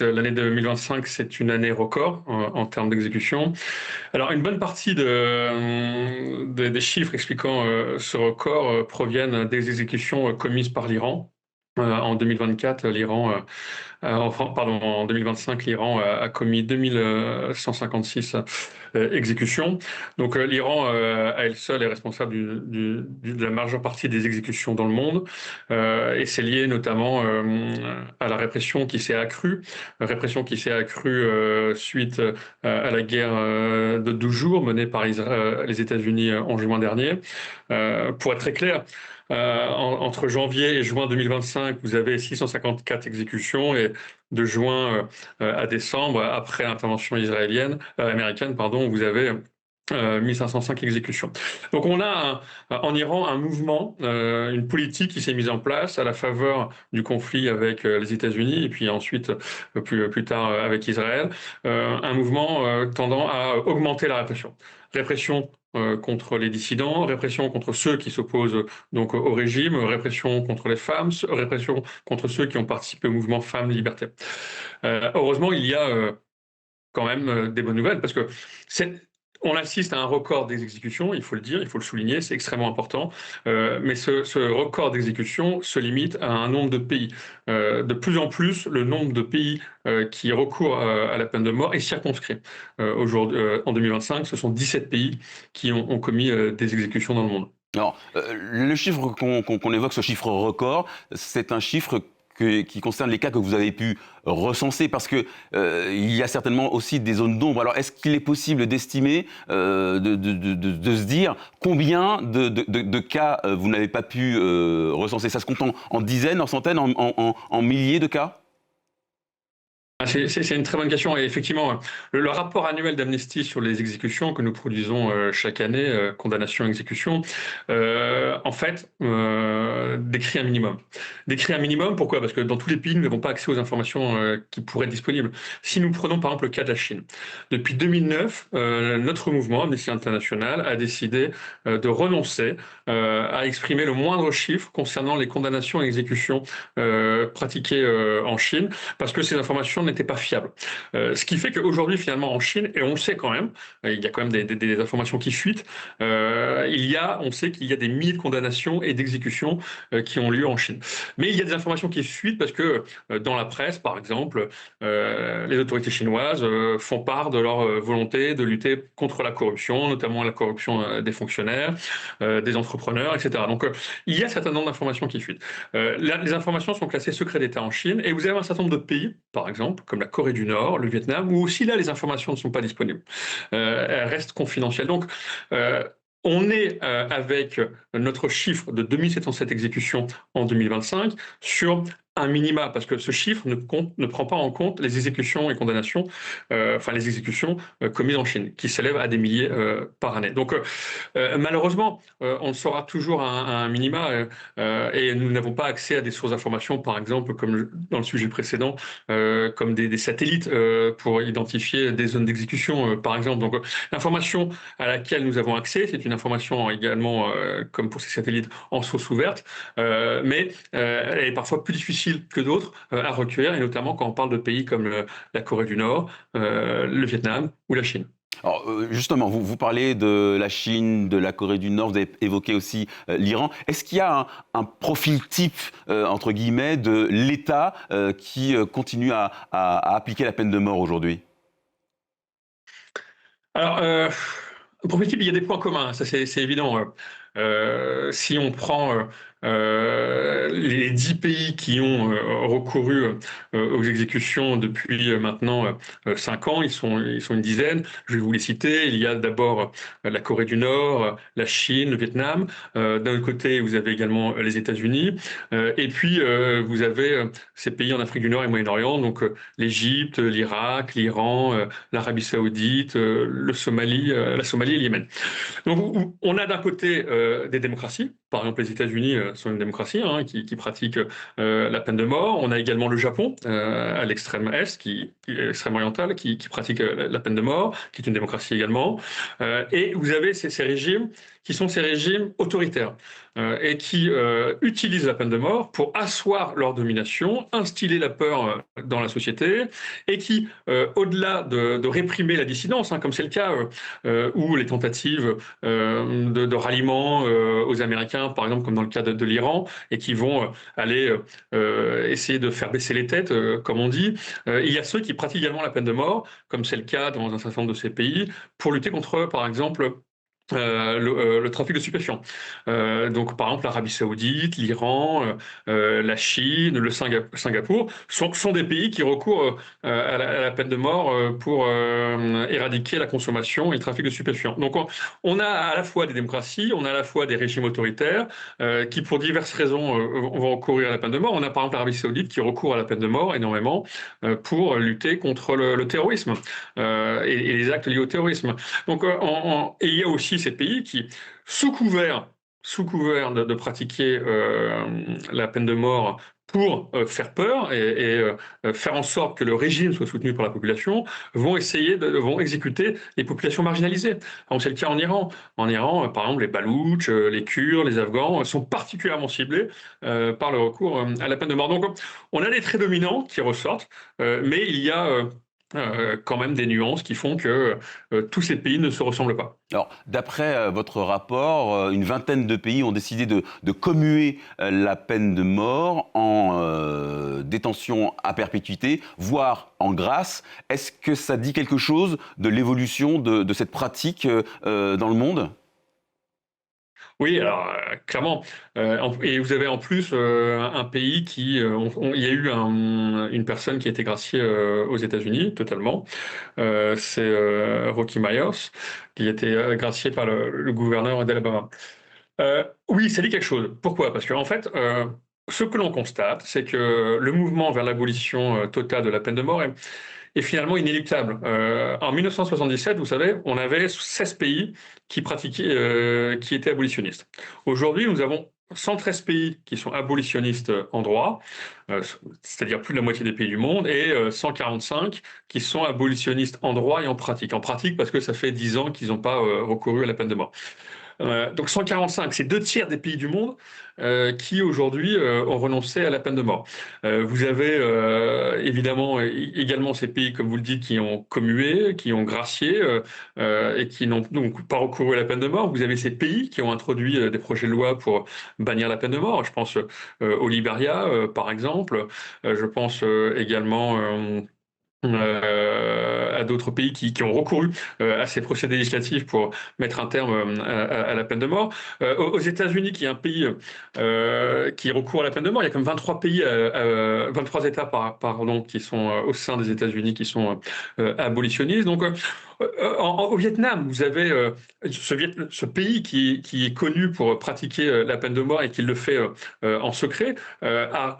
l'année 2025, c'est une année record en termes d'exécution. Alors, une bonne partie des chiffres expliquant ce record proviennent des exécutions commises par l'Iran. En 2024, en 2025, l'Iran a commis 2156 exécutions. Donc l'Iran, à elle seule, est responsable de la majeure partie des exécutions dans le monde. Et c'est lié notamment à la répression qui s'est accrue suite à la guerre de 12 jours menée par les États-Unis en juin dernier. Pour être très clair, entre janvier et juin 2025, vous avez 654 exécutions et de juin à décembre, après l'intervention américaine, pardon, vous avez 1505 exécutions. Donc on a en Iran un mouvement, une politique qui s'est mise en place à la faveur du conflit avec les États-Unis et puis ensuite plus tard avec Israël, un mouvement tendant à augmenter la répression. Répression contre les dissidents, répression contre ceux qui s'opposent donc au régime, répression contre les femmes, répression contre ceux qui ont participé au mouvement Femmes Liberté. Heureusement, il y a quand même des bonnes nouvelles parce que on assiste à un record des exécutions, il faut le dire, il faut le souligner, c'est extrêmement important. Mais ce record d'exécution se limite à un nombre de pays. De plus en plus, le nombre de pays qui recourent à la peine de mort est circonscrit. Aujourd'hui, en 2025, ce sont 17 pays qui ont commis des exécutions dans le monde. Alors, le chiffre qu'on évoque, ce chiffre record, c'est un chiffre qui concerne les cas que vous avez pu recenser, parce que il y a certainement aussi des zones d'ombre. Alors, est-ce qu'il est possible d'estimer, de se dire combien de cas vous n'avez pas pu recenser? Ça se compte en dizaines, en centaines, en milliers de cas? C'est une très bonne question. Et effectivement, le rapport annuel d'Amnesty sur les exécutions que nous produisons chaque année, condamnation, exécution, en fait, décrit un minimum. Décrit un minimum, pourquoi? Parce que dans tous les pays, nous n'avons pas accès aux informations qui pourraient être disponibles. Si nous prenons par exemple le cas de la Chine, depuis 2009, notre mouvement, Amnesty International, a décidé de renoncer à exprimer le moindre chiffre concernant les condamnations et exécutions pratiquées en Chine, parce que ces informations n'était pas fiable. Ce qui fait qu'aujourd'hui, finalement, en Chine, et on le sait quand même, il y a quand même des informations qui fuitent, on sait qu'il y a des milliers de condamnations et d'exécutions qui ont lieu en Chine. Mais il y a des informations qui fuitent parce que dans la presse, par exemple, les autorités chinoises font part de leur volonté de lutter contre la corruption, notamment la corruption des fonctionnaires, des entrepreneurs, etc. Donc il y a un certain nombre d'informations qui fuitent. Les informations sont classées secret d'État en Chine et vous avez un certain nombre de pays, par exemple, comme la Corée du Nord, le Vietnam, où aussi là, les informations ne sont pas disponibles. Elles restent confidentielles. Donc, on est avec notre chiffre de 2707 exécutions en 2025 sur un minima, parce que ce chiffre ne prend pas en compte les exécutions et condamnations, les exécutions commises en Chine, qui s'élèvent à des milliers par année. Donc, malheureusement, on sera toujours à un minima et nous n'avons pas accès à des sources d'informations, par exemple, comme dans le sujet précédent, comme des satellites pour identifier des zones d'exécution, par exemple. Donc, l'information à laquelle nous avons accès, c'est une information également, comme pour ces satellites, en source ouverte, mais elle est parfois plus difficile que d'autres à recueillir, et notamment quand on parle de pays comme la Corée du Nord, le Vietnam ou la Chine. Alors justement, vous parlez de la Chine, de la Corée du Nord, vous avez évoqué aussi l'Iran. Est-ce qu'il y a un profil type, entre guillemets, de l'État qui continue à appliquer la peine de mort aujourd'hui? Alors, profil type, il y a des points communs, ça c'est évident. Si on prend les 10 pays qui ont recouru aux exécutions depuis maintenant 5 ans, ils sont une dizaine. Je vais vous les citer. Il y a d'abord la Corée du Nord, la Chine, le Vietnam. D'un autre côté, vous avez également les États-Unis. Et puis, vous avez ces pays en Afrique du Nord et Moyen-Orient, donc l'Égypte, l'Irak, l'Iran, l'Arabie Saoudite, la Somalie et le Yémen. Donc, on a d'un côté des démocraties. Par exemple, les États-Unis sont une démocratie qui pratique la peine de mort. On a également le Japon à l'extrême est, qui est extrême orientale, qui pratique la peine de mort, qui est une démocratie également. Et vous avez ces régimes qui sont ces régimes autoritaires. et qui utilisent la peine de mort pour asseoir leur domination, instiller la peur dans la société, et qui, au-delà de réprimer la dissidence, comme c'est le cas, ou les tentatives de ralliement aux Américains, par exemple, comme dans le cas de l'Iran, et qui vont aller essayer de faire baisser les têtes, comme on dit. Il y a ceux qui pratiquent également la peine de mort, comme c'est le cas dans un certain nombre de ces pays, pour lutter contre, par exemple, le trafic de stupéfiants. Donc, par exemple, l'Arabie Saoudite, l'Iran, la Chine, le Singapour sont des pays qui recourent à la peine de mort pour éradiquer la consommation et le trafic de stupéfiants. Donc, on a à la fois des démocraties, on a à la fois des régimes autoritaires qui, pour diverses raisons, vont recourir à la peine de mort. On a par exemple l'Arabie Saoudite qui recourt à la peine de mort énormément pour lutter contre le terrorisme et les actes liés au terrorisme. Donc, et il y a aussi ces pays qui, sous couvert de pratiquer la peine de mort pour faire peur et faire en sorte que le régime soit soutenu par la population, vont exécuter les populations marginalisées. Alors, c'est le cas en Iran. En Iran, par exemple, les Baloutches, les Kurdes, les Afghans sont particulièrement ciblés par le recours à la peine de mort. Donc, on a des traits dominants qui ressortent, mais il y a quand même des nuances qui font que tous ces pays ne se ressemblent pas. Alors, d'après votre rapport, une vingtaine de pays ont décidé de commuer la peine de mort en détention à perpétuité, voire en grâce. Est-ce que ça dit quelque chose de l'évolution de cette pratique dans le monde ? Oui, alors clairement. Et vous avez en plus un pays qui... il y a eu une personne qui a été graciée aux États-Unis, totalement. C'est Rocky Myers, qui a été gracié par le gouverneur d'Alabama. Oui, ça dit quelque chose. Pourquoi? Parce qu'en fait, ce que l'on constate, c'est que le mouvement vers l'abolition totale de la peine de mort est finalement inéluctable. En 1977, vous savez, on avait 16 pays qui qui étaient abolitionnistes. Aujourd'hui, nous avons 113 pays qui sont abolitionnistes en droit, c'est-à-dire plus de la moitié des pays du monde, et 145 qui sont abolitionnistes en droit et en pratique. En pratique, parce que ça fait 10 ans qu'ils n'ont pas recouru à la peine de mort. Donc 145, c'est 2 tiers des pays du monde qui aujourd'hui ont renoncé à la peine de mort. Vous avez évidemment également ces pays, comme vous le dites, qui ont commué, qui ont gracié et qui n'ont donc pas recouru à la peine de mort. Vous avez ces pays qui ont introduit des projets de loi pour bannir la peine de mort. Je pense au Liberia, par exemple. Je pense également à d'autres pays qui ont recouru à ces procédés législatifs pour mettre un terme à la peine de mort. Aux États-Unis, qui est un pays qui recourt à la peine de mort, il y a comme 23 pays, 23 États pardon, qui sont au sein des États-Unis qui sont abolitionnistes. Donc, au Vietnam, vous avez ce pays qui est connu pour pratiquer la peine de mort et qui le fait en secret, a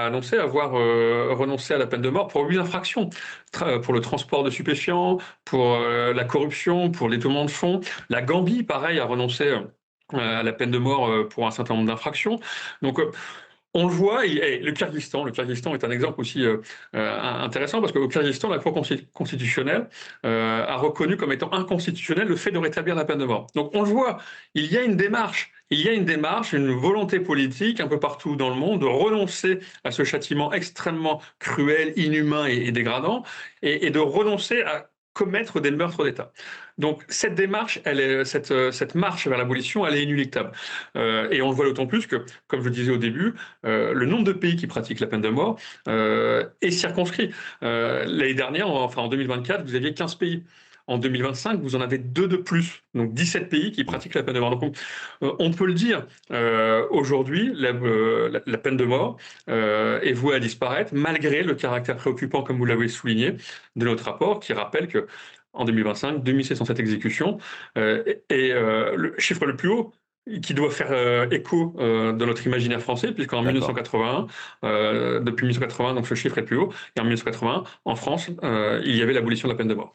annoncé avoir renoncé à la peine de mort pour 8 infractions. Pour le transport de stupéfiants, pour la corruption, pour les détournement de fonds. La Gambie, pareil, a renoncé à la peine de mort pour un certain nombre d'infractions. Donc, on le voit, le Kyrgyzstan est un exemple aussi intéressant parce qu'au Kyrgyzstan, la Cour constitutionnelle a reconnu comme étant inconstitutionnel le fait de rétablir la peine de mort. Donc on le voit, il y a une démarche, une volonté politique un peu partout dans le monde de renoncer à ce châtiment extrêmement cruel, inhumain et dégradant et de renoncer à commettre des meurtres d'État. Donc cette démarche, cette marche vers l'abolition, elle est inéluctable. Et on le voit d'autant plus que, comme je le disais au début, le nombre de pays qui pratiquent la peine de mort est circonscrit. L'année dernière, en 2024, vous aviez 15 pays. En 2025, vous en avez 2 de plus, donc 17 pays qui pratiquent la peine de mort. Donc on peut le dire, aujourd'hui, la peine de mort est vouée à disparaître, malgré le caractère préoccupant, comme vous l'avez souligné, de notre rapport, qui rappelle que en 2025, 2707 exécutions, et le chiffre le plus haut qui doit faire écho dans notre imaginaire français, puisqu'en 1981, depuis 1980, donc ce chiffre est plus haut, et en 1980, en France, il y avait l'abolition de la peine de mort.